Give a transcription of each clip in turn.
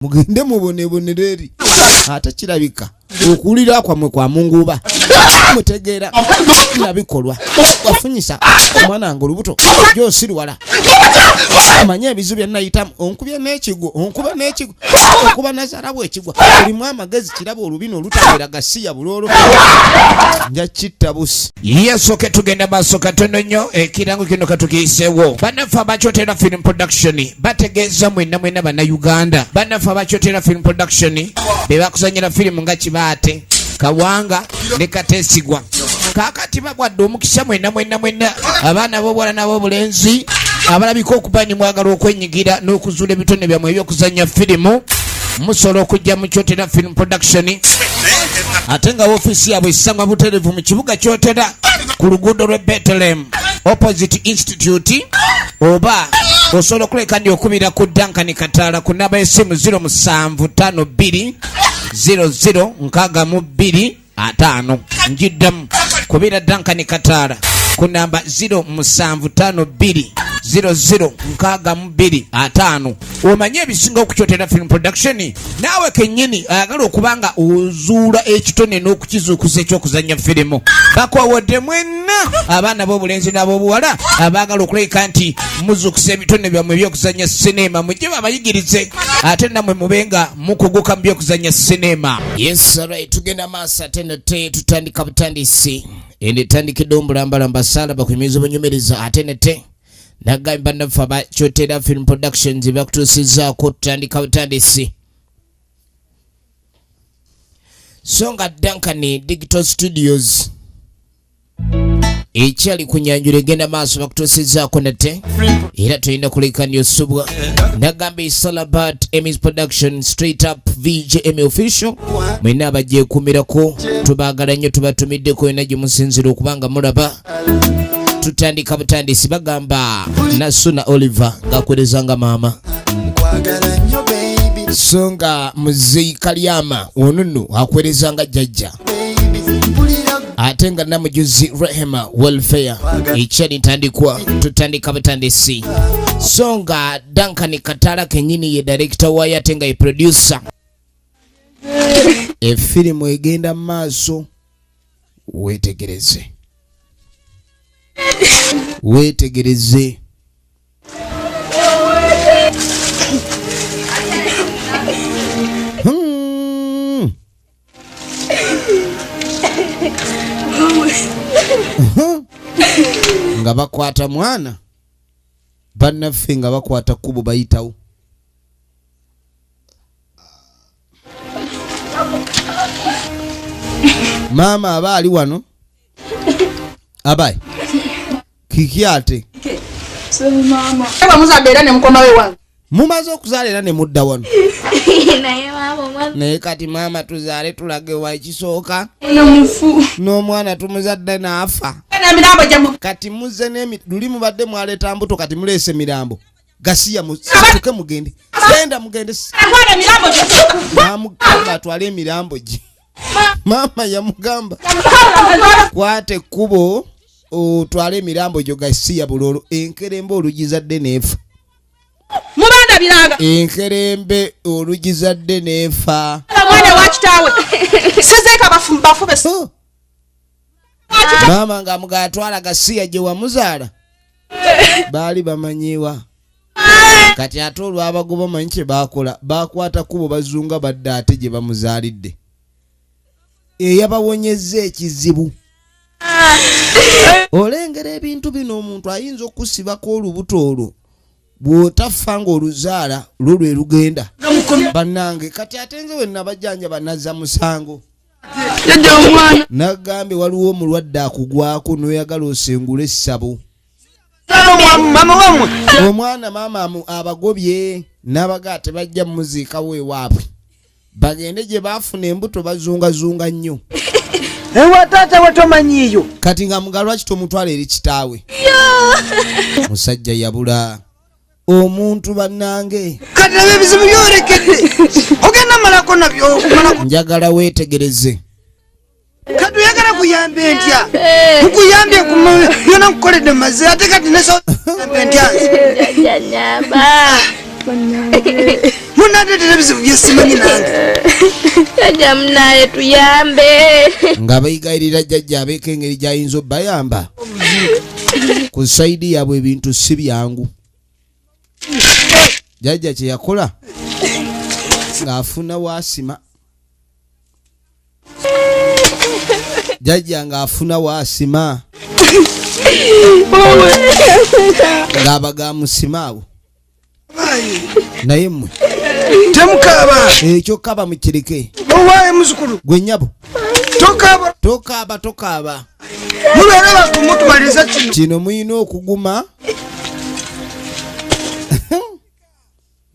mugende mubonebonereri ate kirabika okulira kwamwe kwa munguba mutegeera nabikolwa wafunyisa omwana nga olubuto gyosirwala amanya ebizu byannayitamu onkubye n'ekigo onkuba n'ekigo okuba nazarabwa ekigwa olimu amagezi kiraba olubino olutabeera gasiya buloolo nja kitta busi yesoke tugenda maaso katono nnyo ekirango kino katukiyiseewo bannaffe abakyotera film production bategeeza mwenna bannayuganda bannaffe abakyotera film production be bakuzanyira firimu nga Kibaate Kawanga ne Katesigwa kakati babwadde omukisa mwenna abaana b'obwala n'ab'obulenzi abalabika okuba ni mwagala okwenyigira n'okuzuula ebitone byammwe ebyokuzanya firimu musobola okujja mu Kyotera film production ate nga ofiisi yaabwe esangwa butereevu mu kibuga Kyotera ku luguudo lw'e Bethlehem opposite institute oba osobola okuleka ndi okubira ku Duncan Kataala ku namba y'essimu 0752 0062 njiddamu kubira Duncan Kataala ku namba 0752 0062 omanye ebisinga okukyotera film production naawe kennyini ayagala okubanga ozuula ekitone n'okukizuukuza ekyokuzanya firimu bakowodde mwenna abaana b'obulenzi n'ab'obuwala abaagala okuleka nti muzuukusa ebitone byammwe ebyokuzanya sinema mujje babayigirize ate nammwe mubenga mukuguka mu byokuzanya sinema. Yes, right, tugenda maaso ate nate tutandika butandisi endetandikidde omulambalamba saala bakuyimiriza banyumereza ate nate nagamba naffe abakyotera film productions bakutuusizaako tutandika butandisi so nga Duncan Digital Studios ekyali ku nyanjula egenda maaso bakutuusizaako nate era tulina kuleka ndyosubwa nagamba it's all about Emmy's production straight up VJ Emmy official mwena abagyekumirako tubaagala nnyo tubatumiddeko yonna gye musinzira okubanga mulaba tutandika butandisi bagamba Nasuna Oliver ngakwerezanga maama songa muzeyi Kalyama onunu akwerezanga jjajja ate nga namujuzi Rehema welfare ekyali ntandikwa tutandika butandisi songa Duncan Kataala kennyini ye director wayo ate nga ye producer efirimu egenda maaso wetegereze nga bakwata mwana bannaffe nga bakwata kubo bayitawo maama aba ali wano abaye kiki ate so mama aba muzabera ne mukoma we wange mumaze okuzaala era ne mudda wano naye mama naye kati maama tuzaale tulage wa ekisooka n'omufu n'omwana tumuzadde n'afa n'emirambo gyamu kati muzze luli mubadde mwaleeta mbuto kati muleese mirambo gasiya musituke mugende genda mugende namugamba atwale emirambo gye maama yamugamba kwate ekkubo otwale emirambo gyo gasiya buloolo enkerembe olugizadde neefa mubanda biranga enkerembe olugizadde neefa mwana wa kitaawe sizeka bafube maama nga mugatwala gasiya gye wamuzaala baali bamanyiwa kati ate olwabagoba manyi kye bakola bakwata kubo bazunga badde ate gye bamuzaalidde eyabawonyezza ekizibu olengera ebintu bino omuntu ayinza okusibako olubuto olwo bw'otafa ng'oluzaala lwo lwe lugenda bannange kati ate nze wenna bajjanja banazza musango nagambye waliwo omulwadde akugwako n'oyagala osengula essabo omwana maama abagobye n'abaga tebajja muziikawo ewaabwe bagende gye baafuna embuto bazungazunga nnyo ewa taata watomanyiyo kati nga mugalwa kito omutwala eri kitaawe musajja yabula omuntu bannange kati nabyo ebizibu byolekedde ogenda malako nabyo njagala weetegereze kati oyagala kuyambe ntya nkuyambye byona nkukoledde maze ate kati nesayambe ntya Munade televiziyo byesimanyi nange. Jajja munaye tuyambe. Nga bayigayirira jjajja abeeko engeri gy'ayinza obbayamba. Ku sayidi yaabwe ebintu si byangu. Jjajja kye yakola ng'afuna waasima. Jjajja ng'afuna waasima. Ng'abaga musima abo. Naye mmwe Temukaba. Ekyo kaba mukireke. Owaye muzukulu. Gwe nnyabo. Tokaaba. Tokaaba. Mubeera bakumutumaliza kino. Kino muyina okuguma.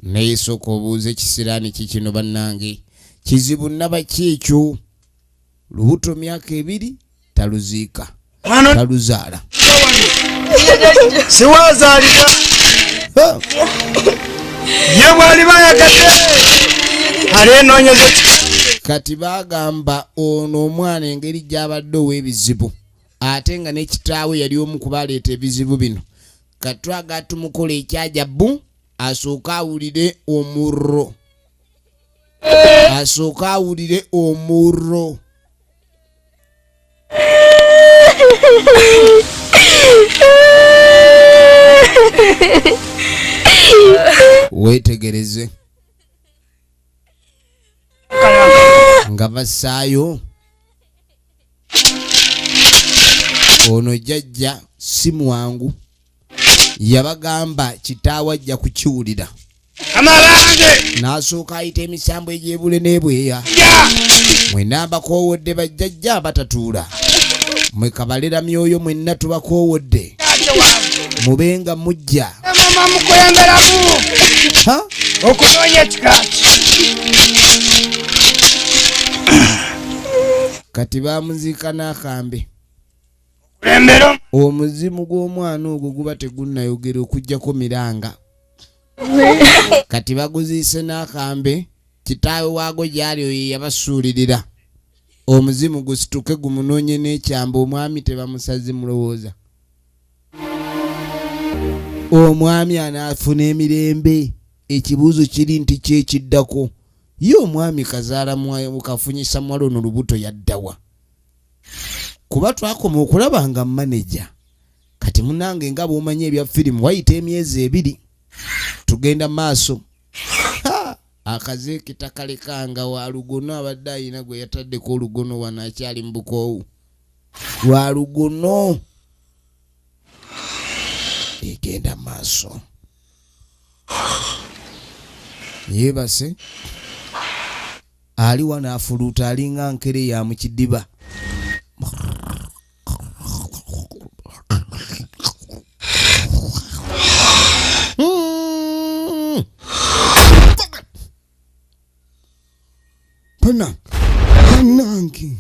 Naye sooka obuuze ekisiraani kikino bannange. Kizibu nnaba kyekyo. Lubuto myaka 2 taluziika. Taluzaala. Siwazaalira. Ye bwali bayagadde. Alenoonyeza kati bagamba ono omwana engeri gy'abadde ow'ebizibu. Ate nga ne kitaawe yali omu ku baleeta ebizibu bino. Katwaga tumukola ekyajabbu. Asooka awulire omurro. Weetegereze nga bassaayo ono jjajja si mwangu. Yabagamba kitaawe ajja kukiwulira. N'asooka ayita emisambo egy'ebule n'ebweya. Mwenna abakoowodde bajjajja abatatuula. Mwe kabalera myoyo mwenna tubakoowodde. Mubenga mujja. mama mukuyamberamu. Okunoonya kikaaki. Kati bamuziika n'akambe. Omuzimu gw'omwana ogwo guba tegunnayogera okuggyako miranga. Kati baguziise n'akambe. Kitaawe waago gyali oyo yabasuulirira. Omuzimu gusituke gumunoonye n'ekyamba. Omwami tebamusaze mulowooza. Omwami anaafuna emirembe. Ekibuuzo kiri nti kyekiddako. Ye omwami kazaala mukafunyisa mwalo no lubuto yaddawa. Kuba twakoma okulaba nga manager. Kati munange nga bw'omanyi ebya firimu wayita emyezi 2. Tugenda maaso. Akazeeke takalekanga wa lugono abadde ayina gwe yataddeko olugono wano akyali mu bukoowu. Wa lugono. Egenda maaso. Yeebase. Ali wano afuluuta alinga nkere ya mu kidiba. Pananki.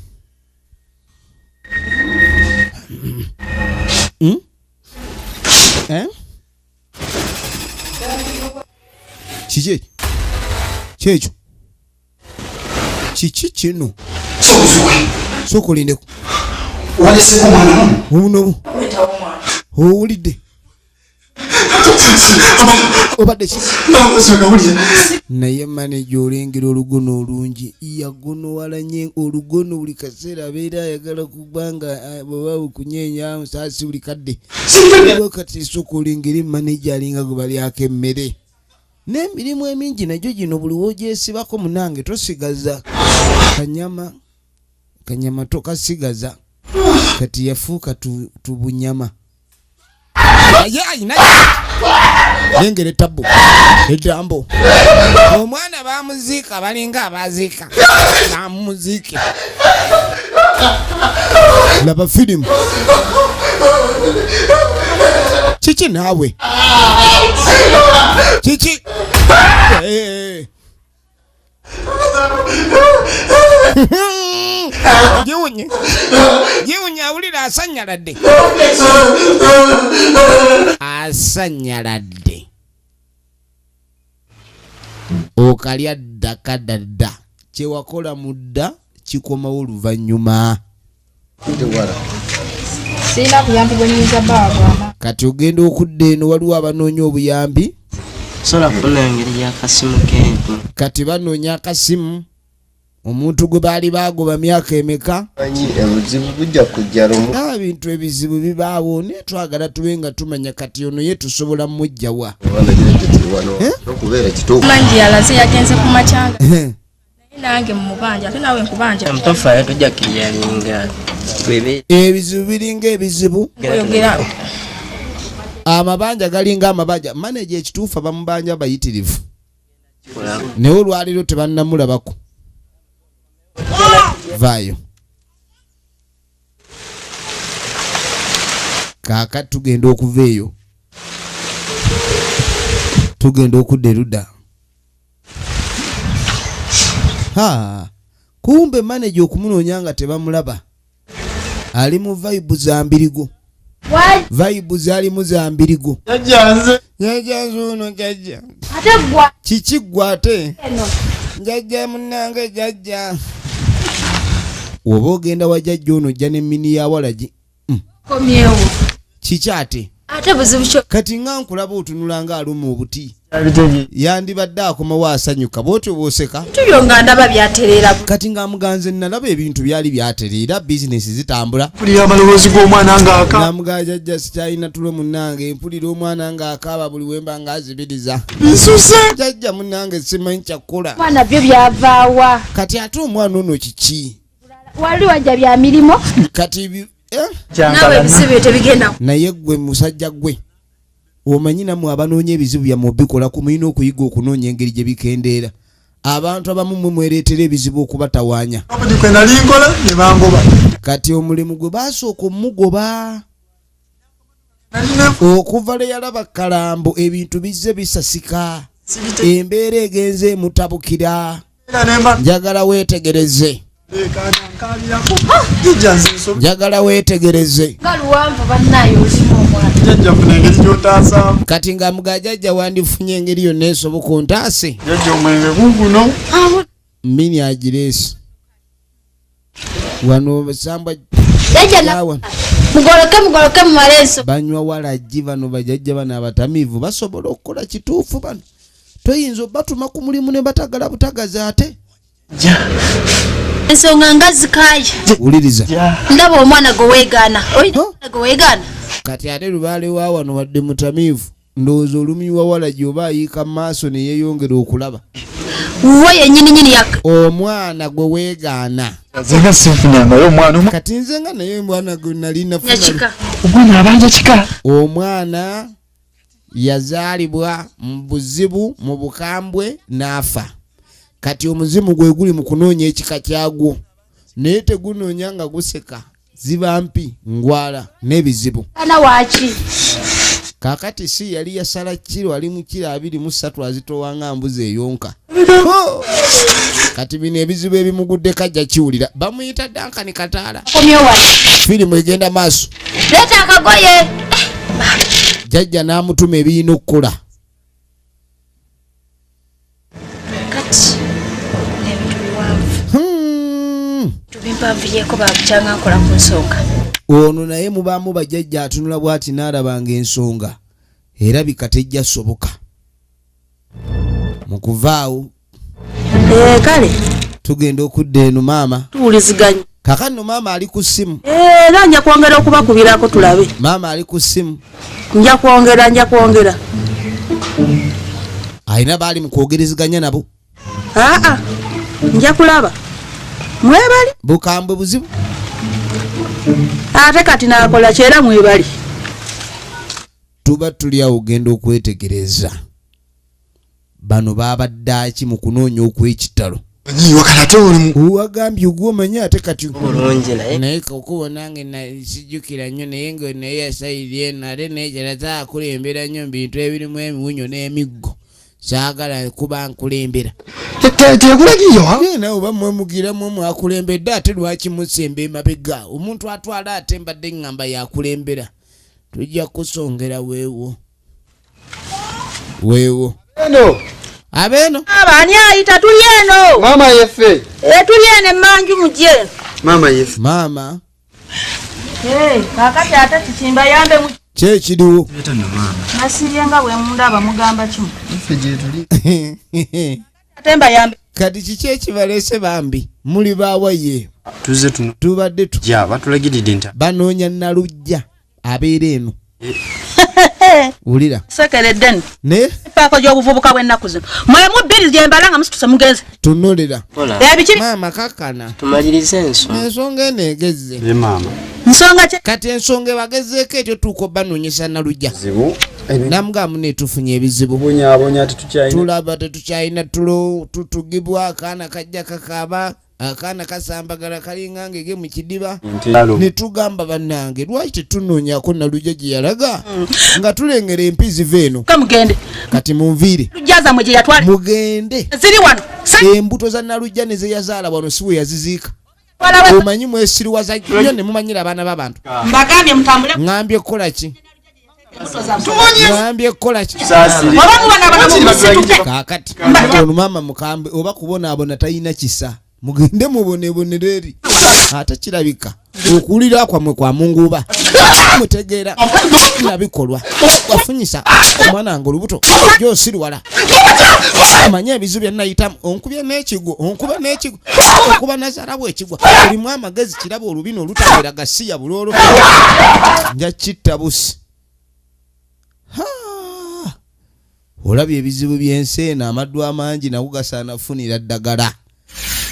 Kiki? Kyekyo. Kiki kino? Sokolindeko. Waleseko mwana Obuno. Owulidde. Obadde ki? Naye manager olengera olugono olungi. Yagono walanye olugono buli kaseera abeera ayagala kubanga bwe kunyeenya musaasi buli kadde. Kati sokolengera manager alinga gwe balyako emmere. N'emirimu emingi nagyo gino buli woogyesibako munange tosigaza. Kanyama tokasigaza. Kati yafuuka tubunyama. Ayina lengere tabu edambo. Omwana bamuziika balinga abaziika. Bamuziike. Laba firimu. Kiki naawe? Kiki? Jiwunye awulira asanyaladde. Asanyaladde. Okalya ddakadadda. Kyewakola mudda kikomawo oluvannyuma. Sina kuyambi bwe nyinza baba. Kati ogenda okudda eno waliwo abanoonya obuyambi. sola funa engeri yakasimu kentu kati banoonya akasimu omuntu gwe baali bagoba myaka emeka ebizibu bijja kujja lumu ebintu ebizibu bibaawo naye twagala tube nga tumanya kati ono ye tusobola mujjawa okubeera kituufu mangi yalaze yagenze ku macanga nange mumubanja ate nawe nkubanja mtofayo tujja kiyalinga ebizibu biringa ebizibu oyogera amabanja galinga amabanja manager ekituufu abamubanja bayitirivu naye olwaliro tebannamulabako vaayo kaakati tugenda okuva eyo tugenda okudda erudda kumbe manager okumunoonya nga tebamulaba ali mu vibe za mbirigo vibe zalimu za mbirigo jajjanze ono jajja kiki gwe ate jajja munnange jajja oba ogenda wa jajja ono ojja n'emmini ya walagi komyewo kiki ate buzibu kyo kati nga nkulaba otunula nga aluma obuti yandibadde akomawo asanyuka bwotyo bwoseka tuyonga ndaba byatereera kati ng'amuganze nalaba ebintu byali byatereera bizinesi zitambula mpulira amaloboozi g'omwana ng'aka namugaa jajja sikyalina tulo munnange mpulira omwana ng'akaaba buli wemba ng'azibiriza nsuse jajja munnange simanyi kyakkola Mwana byo byavaawa. kati ate omwana ono kiki Wali wajja bya mirimo. kati nawe ebizibu tebigenda naye gwe musajja gwe omanyi namwe abanoonya ebizibu byammwe obikola ku mulina okuyiga okunoonya engeri gye bikendeera abantu abamu mwe mwereetera ebizibu okubatawaanya abudi kwe nali nkola ne bangoba kati omulimu gwe baasooka omugoba okuva le yalaba kalambo ebintu bizze bisasika embeera egenze emutabukira njagala weetegereze njagala weetegereze Galuwanvu bannayo olimu omwana. jajja funa engeri gy'otaasaamu kati nga mugajajja wandifunye engeri yonna esoboka ontaase jajja omwenge guguno mmini agireesi wano basambwa Jajja mugoloke mu maleso. banywa walagi bano bajajja bano abatamiivu basobola okukola kituufu bano toyinza obatuma ku mulimu ne batagala butagazi ate ensonga nga zikaaye wuliriza ndaba omwana gwe weegaana kati ate lubaale wa wano wadde mutamiivu ndowooza olumi wa walagi oba ayiika mu maaso ne yeeyongera okulaba we yennyini omwana gwe weegaana zenga sinfunyangayo omwana omwe kati nze nga naye omwana gwe nali nafuna yakika omwana abanja kika omwana yazaalibwa mu buzibu mu bukambwe n'afa kati omuzimu gwe guli mu kunoonya ekika kyagwo naye tegunoonya nga guseka ziba mpi ngwala n'ebizibu Ana waki. kaakati si yali yasala kiro ali mu kiro 23 azitowanga mbuzi eyonka kati bino ebizibu ebimugudde kajja kiwulira bamuyita Duncan kataala Komyo wali. firimu egenda maaso Leta akagoye. jajja n'amutuma ebiyina okukola kati n'ebintu biwanvu tubimpanvuyeko babukyanga nkola ku nsonga ono naye mubaamu bajjajja atunula bw'ati n'alabanga ensonga era bikatejja soboka mu kuvaawo kale tugenda okudda eno maama tuwuliziganya kakano maama ali ku ssimu era nja kwongera okubakubirako tulabe maama ali ku ssimu nja kwongera alina baali mu kwogereziganya nabo aa nja kulaba mwebali bukambwe buzibu ate kati nakola kyera mwebali tuba tuli awo ogenda okwetegereza bano babaddaaki mu kunoonya okw'ekitalo wagambye ogwomanyi ate kati bulungi naye kokubona nange nasijjukira nnyo naye nga naye yasayiri eno ate naye kyeraza akulembera nnyo mu bintu ebirimu emiwunyo n'emiggo saagala kuba nkulembera nawe oba mwemugiramu mwakulembedde ate lwaki musemba emabega omuntu atwala ate mbadde ngamba yakulembera tujja kusongera weewo abeeno abani ayita tuli eno mama yeffe tuli eno emmanju mujye mama yeffe maama kakati ate kikimba yambe kye kiriwo nasiryenga bwe mundaba mugamba kimu Ffe gye tuli. atemba yambe kati kiki ekibaleese bambi muli baawaye tuze tuno tubadde ja batulagiridde nti banoonya nalujja abeera eno wulira sekeredden ne paako gy'obuvubuka bw'ennaku zino mwemu bbiri gye mbalanga musituse mugenze tunulira ebikiri maama kakkana tumalirize ensonga ensonga eno egezze maama nsonga ki kati ensonga ebagezeeko etyo tuuka banoonyesa nalujja zibu namugamu netufunye ebizibu bunyabonya tetukyayina tulaba tetukyalina tutugibwa akaana kajja kakaaba akaana kasambagala kalinga ngege mu kidiba ne tugamba bannange lwaki tetunoonyako nalujja gye yalaga nga tulengera empi ziva eno kamugende kati munviire lujjaza mwe gye yatwala mugende ziri wano embuto za nalujja ne ze yazaala wano si we yaziziika walawe omanyi mwesiriwaza nnyo ne mumanyira abaana b'abantu mbagambye mutambule ŋŋambye kukola ki ŋŋambye kukola ki oba mubana abana musituke kaakati ono maama mukambe oba kubonaabona talina kisa mugende mubonebonero eri ate kirabika okuwulira kwammwe kwa munguba mutegeera nabikolwa wafunyisa omwana wange olubuto gyosirwala amanye ebizu byannayitamu onkubye n'ekigo onkuba n'ekigo okuba nazaalabwa ekigwa olimu amagezi kiraba olubina olutabeera gasiya buloolo nja kitta busi olabye ebizibu by'ensi eno amaddu amangi nago gasaana funira ddagala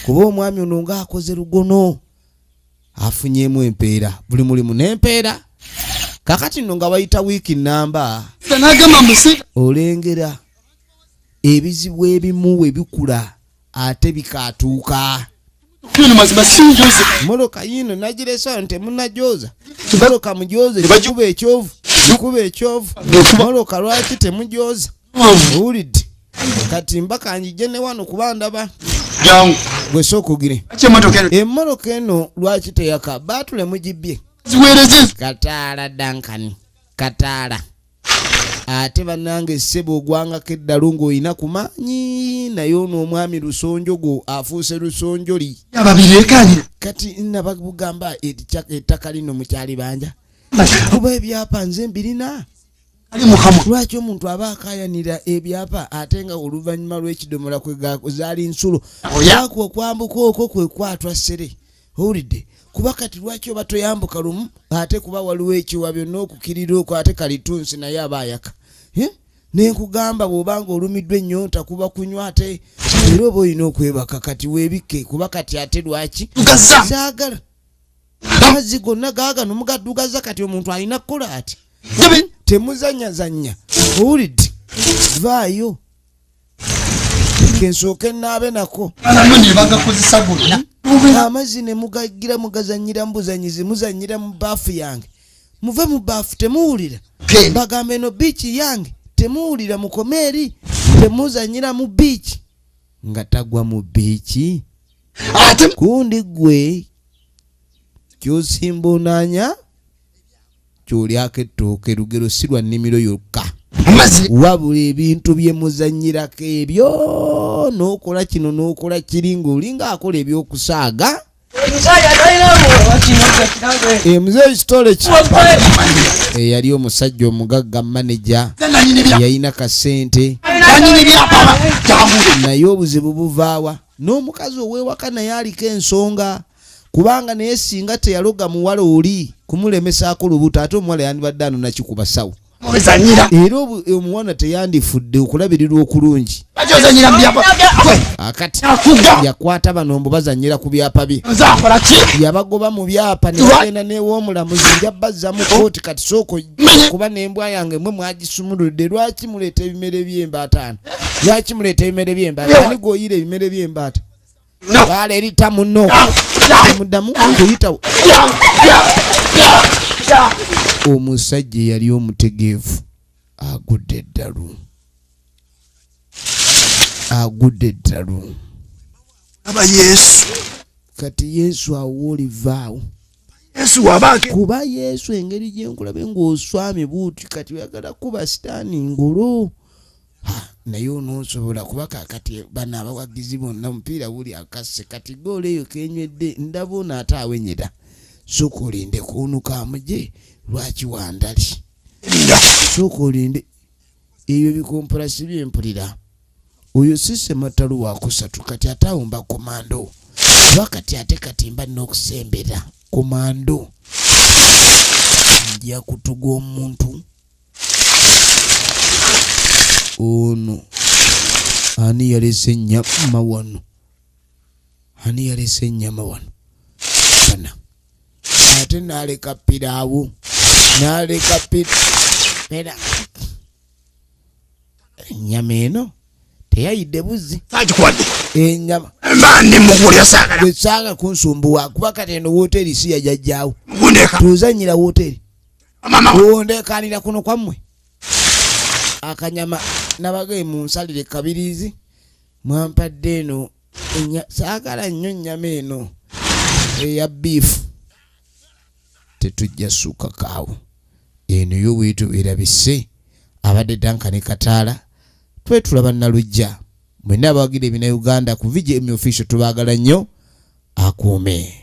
kuba omwami ono ng'akoze lugono afunyemu empeera buli mulimu n'empeera kakati nno nga bayita wiiki namba olengera ebizibu ebimu we bikula ate bikaatuuka moloka yino nagiresa nti temunajooza moloka mujooze kikuba ekyovu moloka lwaki temujooza owulidde kati mbakanjije ne wano kuba ndaba gwe sookugire emmoloka eno lwaki teyaka baatule mugibbye kataala Duncan kataala ate bannange ssebo ogwangako eddalo ng'olina ku maanyi naye ono omwami lusonjo gwo afuuse lusonjoli kati nabagamba ettaka lino mukyali banja kuba ebyapa nze mbirina lwaki omuntu aba akayanira ebyapa ate nga oluvannyuma lw'ekidomola zaali nsulo lwaki okwambuka okwo kwe kwatwa ssere owulidde kuba kati lwaki oba toyambuka lumu ate kuba waliwo ekiwa byonna okukirira okwo ate kalitunsi naye aba ayaka nenkugamba bw'obanga olumiddwa ennyonta kuba kunywa ate era oba olina okwebaka kati weebikke kuba kati ate lwaki zaagala amazzi gonna gaagano mugaddugaza kati omuntu alina kukola ati temuzanyazanya owulidde vaayo kensooke naabe nako amazzi ne mugagira mugazanyira mubuzanyizi muzanyira mu baafu yange muve mu baafu temuwulira bagamba eno biiki yange temuwulira mukomeeri temuzanyira mu biiki nga tagwa mu biiki kundi gwe kyosimba onaanya kyolyako ettooke lugero si lwa nnimiro yokka wabula ebintu bye muzanyirako ebyo n'okola kino n'okola kiri ng'olinga akola ebyokusaaga muzeeyi kitole ki eyali omusajja omugagga maneja yalina kasente naye obuzibu buvaawa n'omukazi ow'ewaka naye aliko ensonga kubanga naye singa teyaloga muwala oli kumulemesaako lubuto ate omuwala yandibadde ano nakikuba sawo era omuwana teyandifudde okulabirirwa okulungi akati yakwata banombo bazanyira ku byapa bye yabagoba mu byapa nebagenda newoomulamuzi njabazza mu kooti kati sooko kuba nembwa yange mwe mwagisumuludde lwaki muleeta ebimere by'embaata lwaki muleeta ebimere by'embaata ani goyira ebimere by'embaata wala erita muno muddamu kuyitawo omusajja yali omutegeevu agudde eddalu aba Yesu kati Yesu awolivaawo kuba Yesu engeri gyenkulabe ng'oswami buuti kati oyagala kuba sitaani ngolo naye onoosobola kuba kakati bano abawagizi bonna omupiira buli akasse kati goola eyo kenywedde ndaba ono ate awenyera sokolinde kuunuka amuje lwaki wandali sooka olinde ebyo bikomporasi byempulira oyo sise matalu wa kusatu kati atawumba komando wakati ate kati mba n'okusembera komando nja kutuga omuntu ono ani yalese ennyama wano kana ate naleka piraawo pera ennyama eno teyayidde buzi ennyama bwesanga kunsumbuwa kuba kati eno woteri si yajajjaawo tuzanyira woteri wondekanira kuno kwammwe akanyama nabagaye munsalire kabirizi mwampadde eno saagala nnyo ennyama eno eya biifu tetujja suuka kaawo eno yo bwetu birabise abadde Duncan Kataala twetulaba Nalujja mwenna abawagira ebina Uganda ku VGM official tubaagala nnyo akuume.